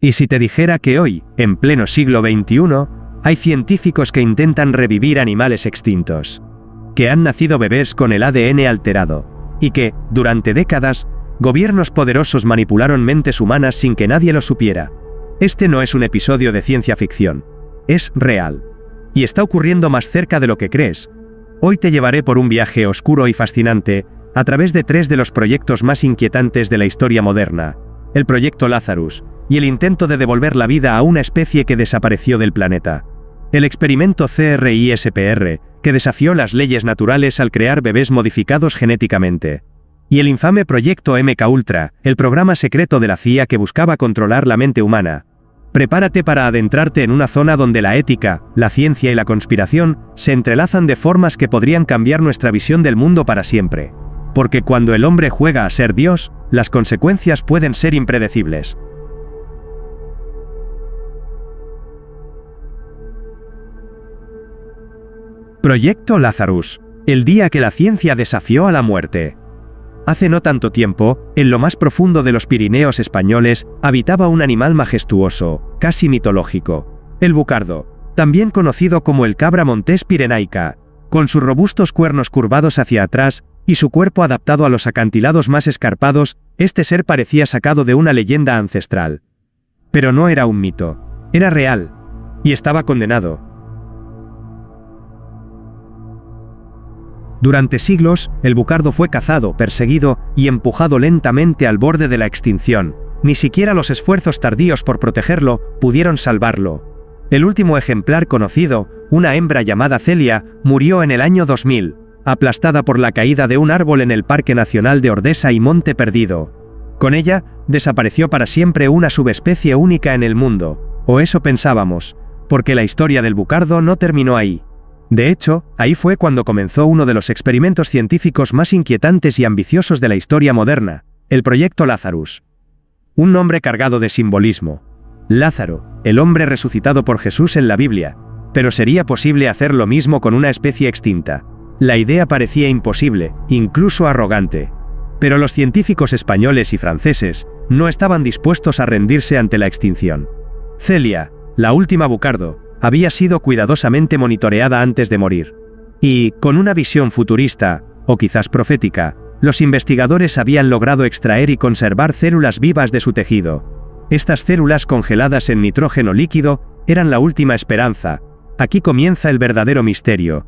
¿Y si te dijera que hoy, en pleno siglo XXI, hay científicos que intentan revivir animales extintos? Que han nacido bebés con el ADN alterado, y que, durante décadas, gobiernos poderosos manipularon mentes humanas sin que nadie lo supiera. Este no es un episodio de ciencia ficción. Es real. Y está ocurriendo más cerca de lo que crees. Hoy te llevaré por un viaje oscuro y fascinante, a través de 3 de los proyectos más inquietantes de la historia moderna: el proyecto Lazarus, y el intento de devolver la vida a una especie que desapareció del planeta; el experimento CRISPR, que desafió las leyes naturales al crear bebés modificados genéticamente; y el infame proyecto MKUltra, el programa secreto de la CIA que buscaba controlar la mente humana. Prepárate para adentrarte en una zona donde la ética, la ciencia y la conspiración se entrelazan de formas que podrían cambiar nuestra visión del mundo para siempre. Porque cuando el hombre juega a ser Dios, las consecuencias pueden ser impredecibles. Proyecto Lazarus, el día que la ciencia desafió a la muerte. Hace no tanto tiempo, en lo más profundo de los Pirineos españoles, habitaba un animal majestuoso, casi mitológico: el bucardo, también conocido como el cabra montés pirenaica. Con sus robustos cuernos curvados hacia atrás, y su cuerpo adaptado a los acantilados más escarpados, este ser parecía sacado de una leyenda ancestral. Pero no era un mito, era real, y estaba condenado. Durante siglos, el bucardo fue cazado, perseguido y empujado lentamente al borde de la extinción. Ni siquiera los esfuerzos tardíos por protegerlo pudieron salvarlo. El último ejemplar conocido, una hembra llamada Celia, murió en el año 2000, aplastada por la caída de un árbol en el Parque Nacional de Ordesa y Monte Perdido. Con ella, desapareció para siempre una subespecie única en el mundo, o eso pensábamos, porque la historia del bucardo no terminó ahí. De hecho, ahí fue cuando comenzó uno de los experimentos científicos más inquietantes y ambiciosos de la historia moderna: el proyecto Lazarus. Un nombre cargado de simbolismo. Lázaro, el hombre resucitado por Jesús en la Biblia. Pero ¿sería posible hacer lo mismo con una especie extinta? La idea parecía imposible, incluso arrogante. Pero los científicos españoles y franceses no estaban dispuestos a rendirse ante la extinción. Celia, la última bucardo, había sido cuidadosamente monitoreada antes de morir. Y, con una visión futurista, o quizás profética, los investigadores habían logrado extraer y conservar células vivas de su tejido. Estas células congeladas en nitrógeno líquido eran la última esperanza. Aquí comienza el verdadero misterio.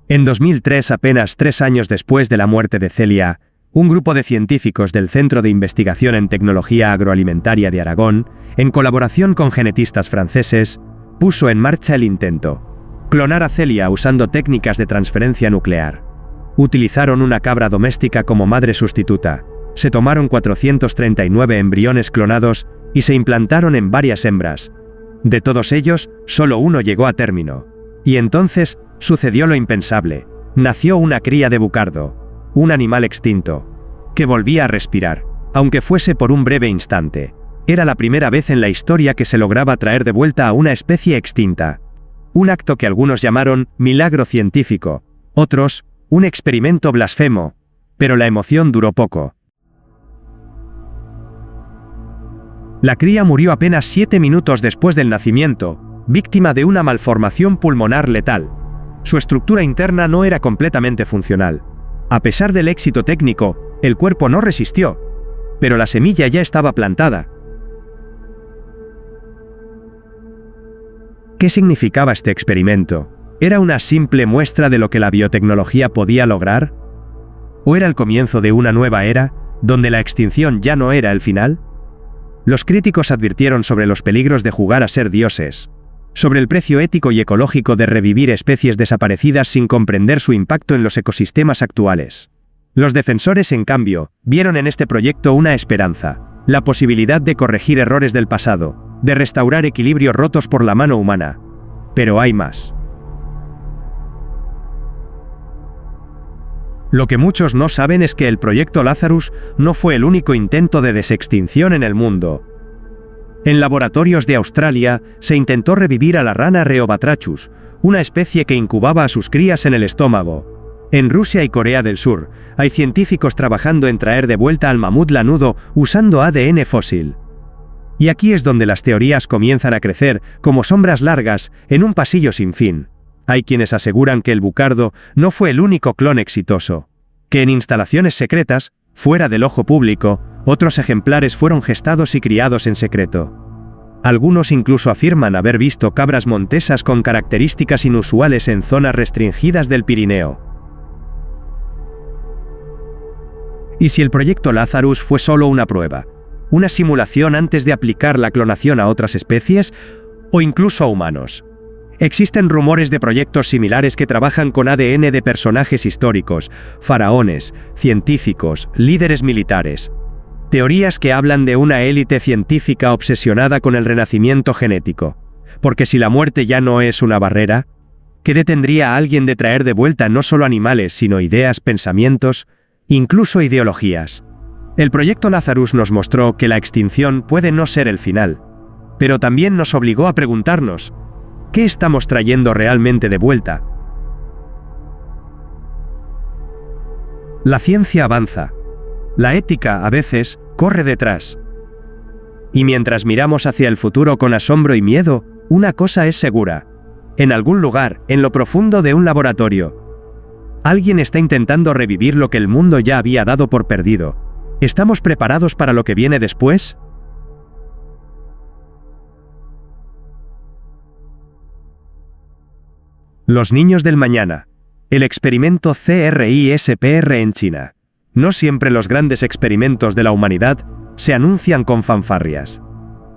En 2003, apenas 3 años después de la muerte de Celia, un grupo de científicos del Centro de Investigación en Tecnología Agroalimentaria de Aragón, en colaboración con genetistas franceses, puso en marcha el intento: clonar a Celia usando técnicas de transferencia nuclear. Utilizaron una cabra doméstica como madre sustituta, se tomaron 439 embriones clonados y se implantaron en varias hembras. De todos ellos, solo uno llegó a término. Y entonces, sucedió lo impensable: nació una cría de bucardo, un animal extinto, que volvía a respirar, aunque fuese por un breve instante. Era la primera vez en la historia que se lograba traer de vuelta a una especie extinta. Un acto que algunos llamaron milagro científico, otros, un experimento blasfemo. Pero la emoción duró poco. La cría murió apenas 7 minutos después del nacimiento, víctima de una malformación pulmonar letal. Su estructura interna no era completamente funcional. A pesar del éxito técnico, el cuerpo no resistió. Pero la semilla ya estaba plantada. ¿Qué significaba este experimento? ¿Era una simple muestra de lo que la biotecnología podía lograr? ¿O era el comienzo de una nueva era, donde la extinción ya no era el final? Los críticos advirtieron sobre los peligros de jugar a ser dioses, sobre el precio ético y ecológico de revivir especies desaparecidas sin comprender su impacto en los ecosistemas actuales. Los defensores, en cambio, vieron en este proyecto una esperanza: la posibilidad de corregir errores del pasado, de restaurar equilibrios rotos por la mano humana. Pero hay más. Lo que muchos no saben es que el proyecto Lazarus no fue el único intento de desextinción en el mundo. En laboratorios de Australia se intentó revivir a la rana Rheobatrachus, una especie que incubaba a sus crías en el estómago. En Rusia y Corea del Sur, hay científicos trabajando en traer de vuelta al mamut lanudo usando ADN fósil. Y aquí es donde las teorías comienzan a crecer, como sombras largas, en un pasillo sin fin. Hay quienes aseguran que el bucardo no fue el único clon exitoso, que en instalaciones secretas, fuera del ojo público, otros ejemplares fueron gestados y criados en secreto. Algunos incluso afirman haber visto cabras montesas con características inusuales en zonas restringidas del Pirineo. ¿Y si el proyecto Lazarus fue solo una prueba? ¿Una simulación antes de aplicar la clonación a otras especies o incluso a humanos? Existen rumores de proyectos similares que trabajan con ADN de personajes históricos, faraones, científicos, líderes militares. Teorías que hablan de una élite científica obsesionada con el renacimiento genético. Porque si la muerte ya no es una barrera, ¿qué detendría a alguien de traer de vuelta no solo animales, sino ideas, pensamientos, incluso ideologías? El proyecto Lazarus nos mostró que la extinción puede no ser el final, pero también nos obligó a preguntarnos, ¿qué estamos trayendo realmente de vuelta? La ciencia avanza. La ética, a veces, corre detrás. Y mientras miramos hacia el futuro con asombro y miedo, una cosa es segura. En algún lugar, en lo profundo de un laboratorio, alguien está intentando revivir lo que el mundo ya había dado por perdido. ¿Estamos preparados para lo que viene después? Los niños del mañana. El experimento CRISPR en China. No siempre los grandes experimentos de la humanidad se anuncian con fanfarrias.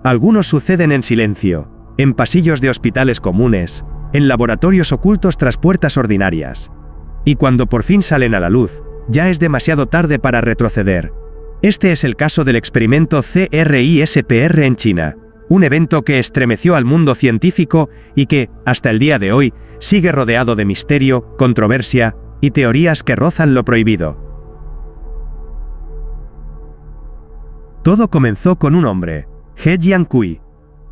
Algunos suceden en silencio, en pasillos de hospitales comunes, en laboratorios ocultos tras puertas ordinarias. Y cuando por fin salen a la luz, ya es demasiado tarde para retroceder. Este es el caso del experimento CRISPR en China, un evento que estremeció al mundo científico y que, hasta el día de hoy, sigue rodeado de misterio, controversia y teorías que rozan lo prohibido. Todo comenzó con un hombre, He Jiankui,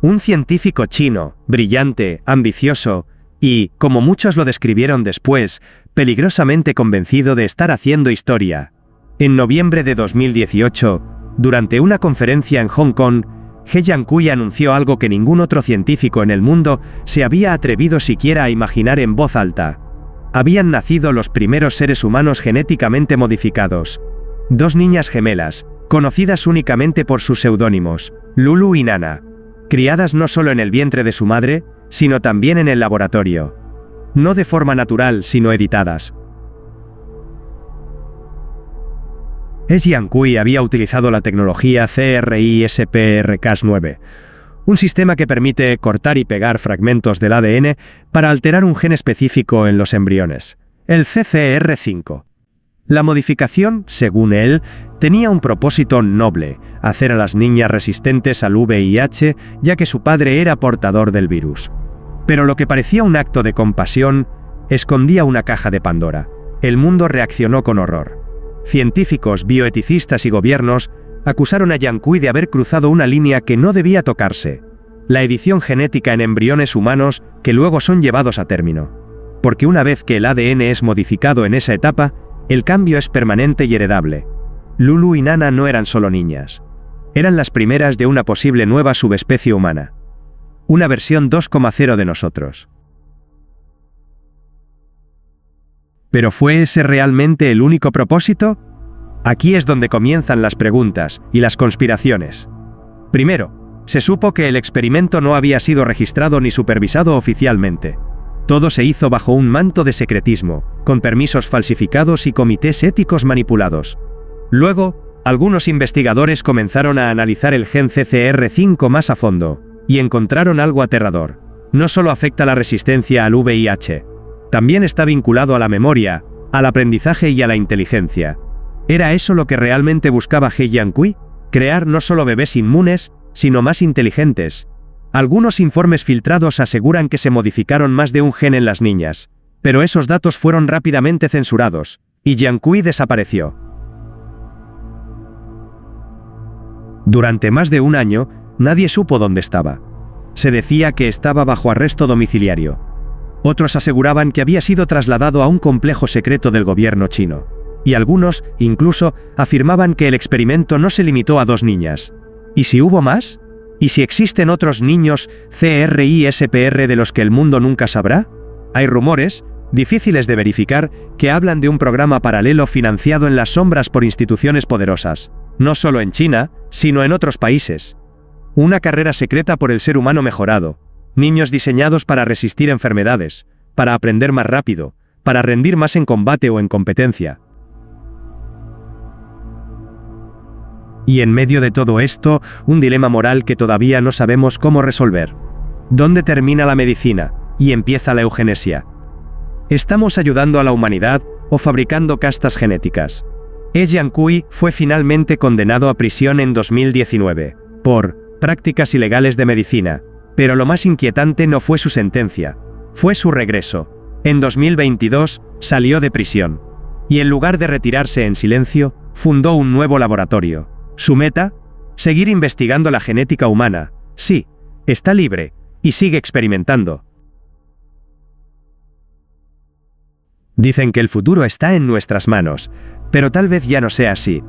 un científico chino, brillante, ambicioso y, como muchos lo describieron después, peligrosamente convencido de estar haciendo historia. En noviembre de 2018, durante una conferencia en Hong Kong, He Jiankui anunció algo que ningún otro científico en el mundo se había atrevido siquiera a imaginar en voz alta. Habían nacido los primeros seres humanos genéticamente modificados. 2 niñas gemelas, conocidas únicamente por sus seudónimos, Lulu y Nana, criadas no solo en el vientre de su madre, sino también en el laboratorio. No de forma natural, sino editadas. He Jiankui había utilizado la tecnología CRISPR-Cas9, un sistema que permite cortar y pegar fragmentos del ADN para alterar un gen específico en los embriones, el CCR5. La modificación, según él, tenía un propósito noble, hacer a las niñas resistentes al VIH, ya que su padre era portador del virus. Pero lo que parecía un acto de compasión, escondía una caja de Pandora. El mundo reaccionó con horror. Científicos, bioeticistas y gobiernos acusaron a Jiankui de haber cruzado una línea que no debía tocarse, la edición genética en embriones humanos que luego son llevados a término. Porque una vez que el ADN es modificado en esa etapa, el cambio es permanente y heredable. Lulu y Nana no eran solo niñas. Eran las primeras de una posible nueva subespecie humana. Una versión 2.0 de nosotros. ¿Pero fue ese realmente el único propósito? Aquí es donde comienzan las preguntas y las conspiraciones. Primero, se supo que el experimento no había sido registrado ni supervisado oficialmente. Todo se hizo bajo un manto de secretismo, con permisos falsificados y comités éticos manipulados. Luego, algunos investigadores comenzaron a analizar el gen CCR5 más a fondo, y encontraron algo aterrador. No solo afecta la resistencia al VIH, también está vinculado a la memoria, al aprendizaje y a la inteligencia. ¿Era eso lo que realmente buscaba He Jiankui? Crear no solo bebés inmunes, sino más inteligentes. Algunos informes filtrados aseguran que se modificaron más de un gen en las niñas, pero esos datos fueron rápidamente censurados, y Jiankui desapareció. Durante más de un año, nadie supo dónde estaba. Se decía que estaba bajo arresto domiciliario. Otros aseguraban que había sido trasladado a un complejo secreto del gobierno chino. Y algunos, incluso, afirmaban que el experimento no se limitó a 2 niñas. ¿Y si hubo más? ¿Y si existen otros niños CRISPR de los que el mundo nunca sabrá? Hay rumores, difíciles de verificar, que hablan de un programa paralelo financiado en las sombras por instituciones poderosas, no solo en China, sino en otros países. Una carrera secreta por el ser humano mejorado, niños diseñados para resistir enfermedades, para aprender más rápido, para rendir más en combate o en competencia. Y en medio de todo esto, un dilema moral que todavía no sabemos cómo resolver. ¿Dónde termina la medicina y empieza la eugenesia? ¿Estamos ayudando a la humanidad o fabricando castas genéticas? He Jiankui fue finalmente condenado a prisión en 2019 por prácticas ilegales de medicina, pero lo más inquietante no fue su sentencia, fue su regreso. En 2022 salió de prisión y en lugar de retirarse en silencio, fundó un nuevo laboratorio. Su meta, seguir investigando la genética humana. Sí, está libre y sigue experimentando. Dicen que el futuro está en nuestras manos, pero tal vez ya no sea así.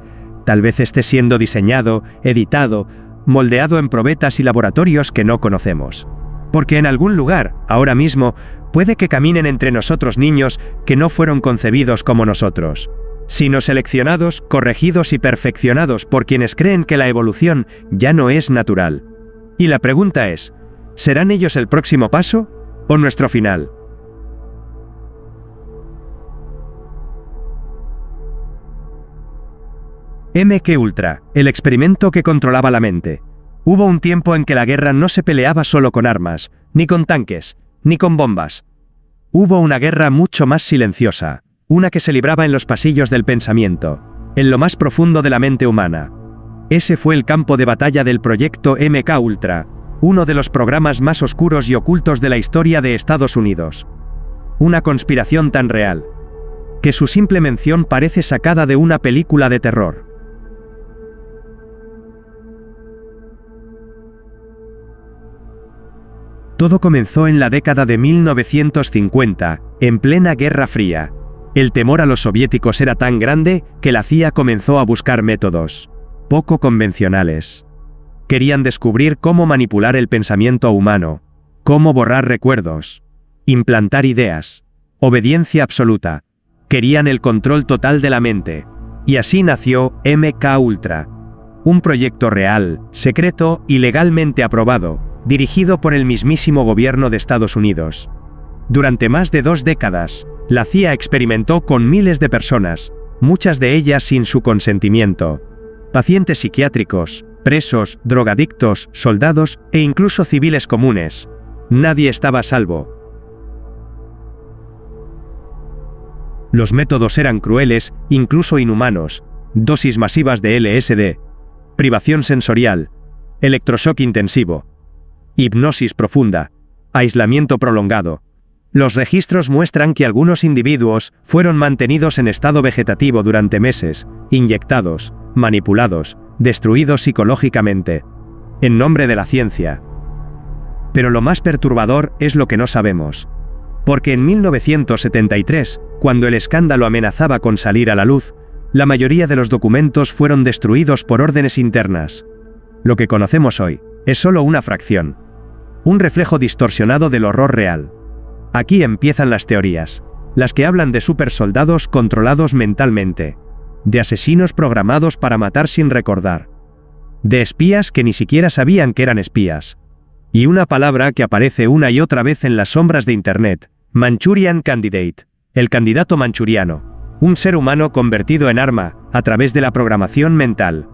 Tal vez esté siendo diseñado, editado, moldeado en probetas y laboratorios que no conocemos. Porque en algún lugar, ahora mismo, puede que caminen entre nosotros niños que no fueron concebidos como nosotros, sino seleccionados, corregidos y perfeccionados por quienes creen que la evolución ya no es natural. Y la pregunta es, ¿serán ellos el próximo paso o nuestro final? MKUltra, el experimento que controlaba la mente. Hubo un tiempo en que la guerra no se peleaba solo con armas, ni con tanques, ni con bombas. Hubo una guerra mucho más silenciosa, una que se libraba en los pasillos del pensamiento, en lo más profundo de la mente humana. Ese fue el campo de batalla del proyecto MKUltra, uno de los programas más oscuros y ocultos de la historia de Estados Unidos. Una conspiración tan real, que su simple mención parece sacada de una película de terror. Todo comenzó en la década de 1950, en plena Guerra Fría. El temor a los soviéticos era tan grande que la CIA comenzó a buscar métodos poco convencionales. Querían descubrir cómo manipular el pensamiento humano, cómo borrar recuerdos, implantar ideas, obediencia absoluta. Querían el control total de la mente. Y así nació MKUltra, un proyecto real, secreto y legalmente aprobado, dirigido por el mismísimo gobierno de Estados Unidos. Durante más de 2 décadas, la CIA experimentó con miles de personas, muchas de ellas sin su consentimiento. Pacientes psiquiátricos, presos, drogadictos, soldados e incluso civiles comunes. Nadie estaba a salvo. Los métodos eran crueles, incluso inhumanos. Dosis masivas de LSD, privación sensorial, electroshock intensivo, hipnosis profunda, aislamiento prolongado. Los registros muestran que algunos individuos fueron mantenidos en estado vegetativo durante meses, inyectados, manipulados, destruidos psicológicamente, en nombre de la ciencia. Pero lo más perturbador es lo que no sabemos. Porque en 1973, cuando el escándalo amenazaba con salir a la luz, la mayoría de los documentos fueron destruidos por órdenes internas. Lo que conocemos hoy es solo una fracción. Un reflejo distorsionado del horror real. Aquí empiezan las teorías, las que hablan de supersoldados controlados mentalmente, de asesinos programados para matar sin recordar, de espías que ni siquiera sabían que eran espías. Y una palabra que aparece una y otra vez en las sombras de Internet, Manchurian Candidate, el candidato manchuriano, un ser humano convertido en arma, a través de la programación mental.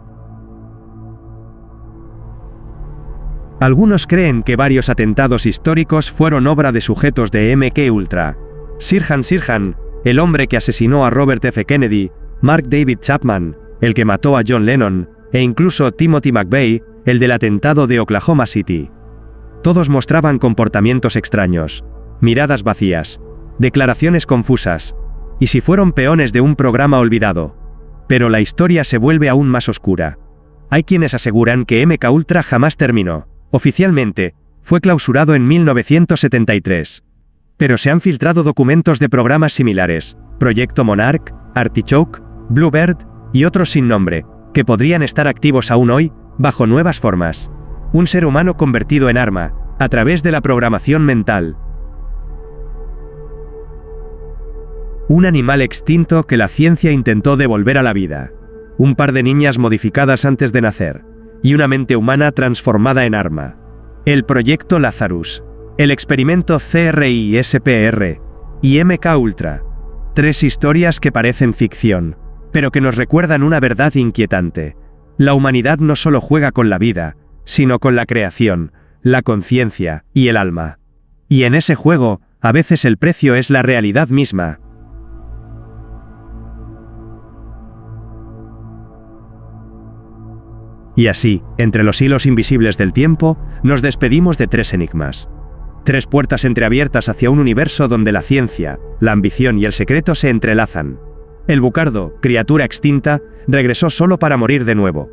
Algunos creen que varios atentados históricos fueron obra de sujetos de MKUltra. Sirhan Sirhan, el hombre que asesinó a Robert F. Kennedy, Mark David Chapman, el que mató a John Lennon, e incluso Timothy McVeigh, el del atentado de Oklahoma City. Todos mostraban comportamientos extraños, miradas vacías, declaraciones confusas, y si fueron peones de un programa olvidado. Pero la historia se vuelve aún más oscura. Hay quienes aseguran que MKUltra jamás terminó. Oficialmente, fue clausurado en 1973. Pero se han filtrado documentos de programas similares, Proyecto Monarch, Artichoke, Bluebird y otros sin nombre, que podrían estar activos aún hoy, bajo nuevas formas. Un ser humano convertido en arma, a través de la programación mental. Un animal extinto que la ciencia intentó devolver a la vida. Un par de niñas modificadas antes de nacer. Y una mente humana transformada en arma. El proyecto Lazarus. El experimento CRISPR. Y MK Ultra. 3 historias que parecen ficción, pero que nos recuerdan una verdad inquietante. La humanidad no solo juega con la vida, sino con la creación, la conciencia y el alma. Y en ese juego, a veces el precio es la realidad misma. Y así, entre los hilos invisibles del tiempo, nos despedimos de 3 enigmas. 3 puertas entreabiertas hacia un universo donde la ciencia, la ambición y el secreto se entrelazan. El bucardo, criatura extinta, regresó solo para morir de nuevo.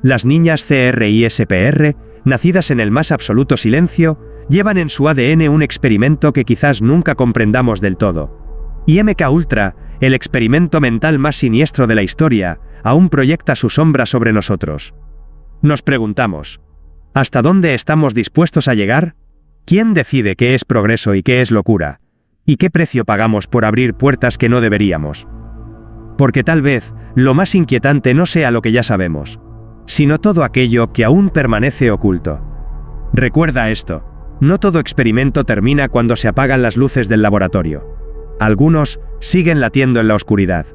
Las niñas CRISPR, nacidas en el más absoluto silencio, llevan en su ADN un experimento que quizás nunca comprendamos del todo. Y MK Ultra, el experimento mental más siniestro de la historia, aún proyecta su sombra sobre nosotros. Nos preguntamos, ¿hasta dónde estamos dispuestos a llegar? ¿Quién decide qué es progreso y qué es locura? ¿Y qué precio pagamos por abrir puertas que no deberíamos? Porque tal vez, lo más inquietante no sea lo que ya sabemos, sino todo aquello que aún permanece oculto. Recuerda esto, no todo experimento termina cuando se apagan las luces del laboratorio. Algunos siguen latiendo en la oscuridad.